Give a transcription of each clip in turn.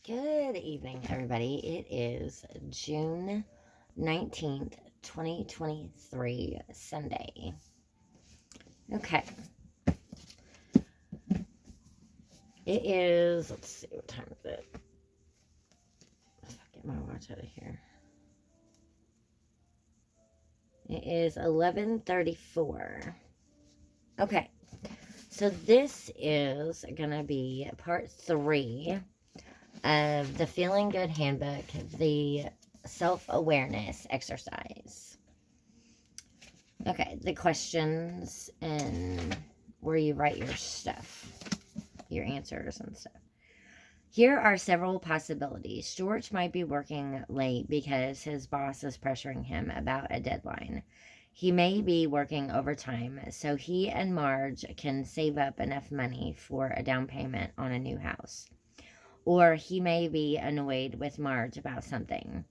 Good evening, everybody. It is June 19th, 2023, Sunday. Okay. It is, let's see, what time is it? If I get my watch out of here. It is 11:34. Okay. So this is going to be part 3 of the Feeling Good Handbook, the self-awareness exercise. Okay, the questions and where you write your stuff, your answers and stuff. Here are several possibilities. George might be working late because his boss is pressuring him about a deadline. He may be working overtime so he and Marge can save up enough money for a down payment on a new house. Or he may be annoyed with Marge about something.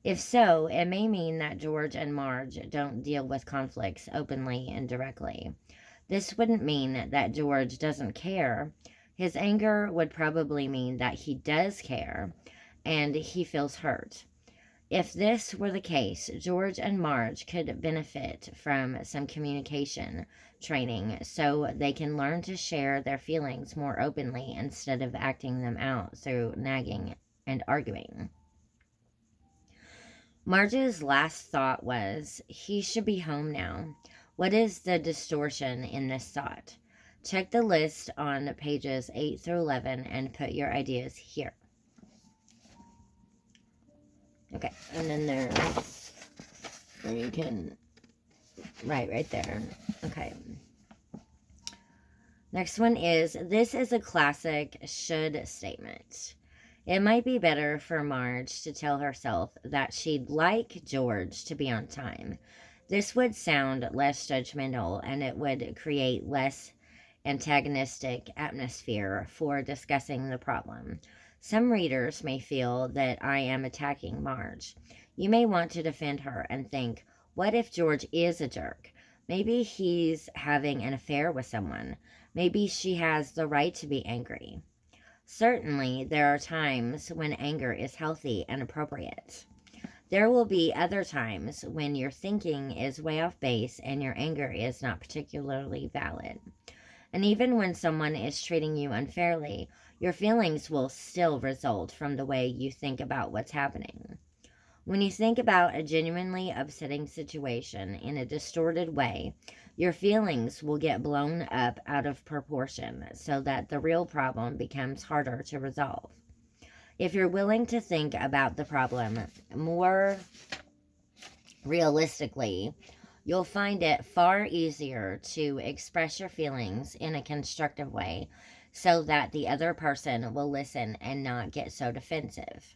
If so, it may mean that George and Marge don't deal with conflicts openly and directly. This wouldn't mean that George doesn't care. His anger would probably mean that he does care and he feels hurt. If this were the case, George and Marge could benefit from some communication training so they can learn to share their feelings more openly instead of acting them out through nagging and arguing. Marge's last thought was, he should be home now. What is the distortion in this thought? Check the list on pages 8 through 11 and put your ideas here. Okay, and then there's where you can write right there. Okay. Next one is, this is a classic should statement. It might be better for Marge to tell herself that she'd like George to be on time. This would sound less judgmental and it would create less antagonistic atmosphere for discussing the problem. Some readers may feel that I am attacking Marge. You may want to defend her and think, what if George is a jerk? Maybe he's having an affair with someone. Maybe she has the right to be angry. Certainly, there are times when anger is healthy and appropriate. There will be other times when your thinking is way off base and your anger is not particularly valid. And even when someone is treating you unfairly, your feelings will still result from the way you think about what's happening. When you think about a genuinely upsetting situation in a distorted way, your feelings will get blown up out of proportion so that the real problem becomes harder to resolve. If you're willing to think about the problem more realistically, you'll find it far easier to express your feelings in a constructive way so that the other person will listen and not get so defensive.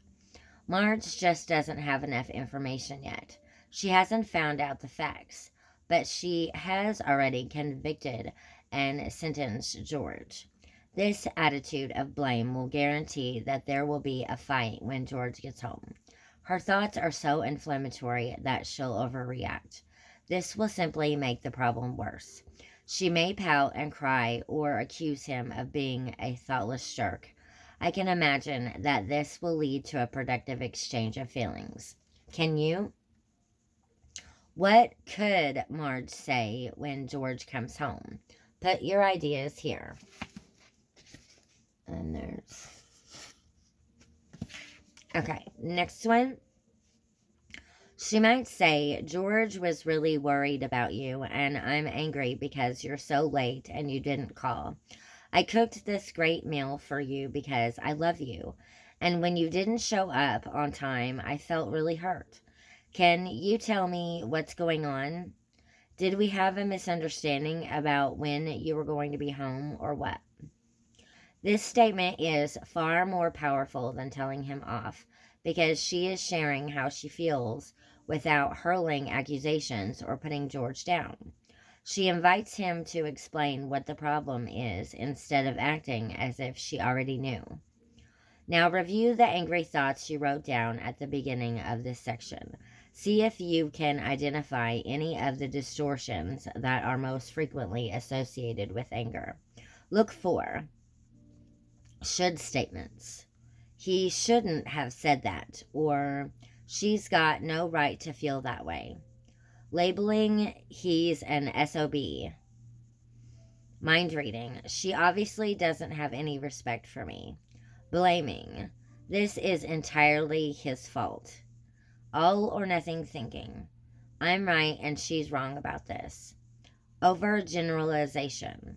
Marge just doesn't have enough information yet. She hasn't found out the facts, but she has already convicted and sentenced George. This attitude of blame will guarantee that there will be a fight when George gets home. Her thoughts are so inflammatory that she'll overreact. This will simply make the problem worse. She may pout and cry or accuse him of being a thoughtless jerk. I can imagine that this will lead to a productive exchange of feelings. Can you? What could Marge say when George comes home? Put your ideas here. And there's... Okay, next one. She might say, George was really worried about you, and I'm angry because you're so late and you didn't call. I cooked this great meal for you because I love you, and when you didn't show up on time, I felt really hurt. Can you tell me what's going on? Did we have a misunderstanding about when you were going to be home or what? This statement is far more powerful than telling him off because she is sharing how she feels without hurling accusations or putting George down. She invites him to explain what the problem is instead of acting as if she already knew. Now review the angry thoughts you wrote down at the beginning of this section. See if you can identify any of the distortions that are most frequently associated with anger. Look for should statements. he shouldn't have said that, or she's got no right to feel that way. Labeling he's an SOB. Mind reading, she obviously doesn't have any respect for me. Blaming, this is entirely his fault. All or nothing thinking, I'm right and she's wrong about this. Overgeneralization,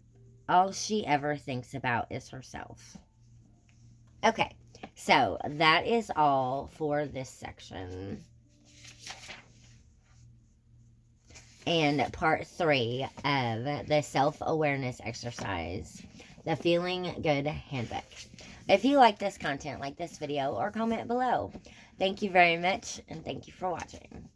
all she ever thinks about is herself. Okay, so that is all for this section. And part 3 of the self-awareness exercise, the Feeling Good Handbook. If you like this content, like this video, or comment below. Thank you very much, and thank you for watching.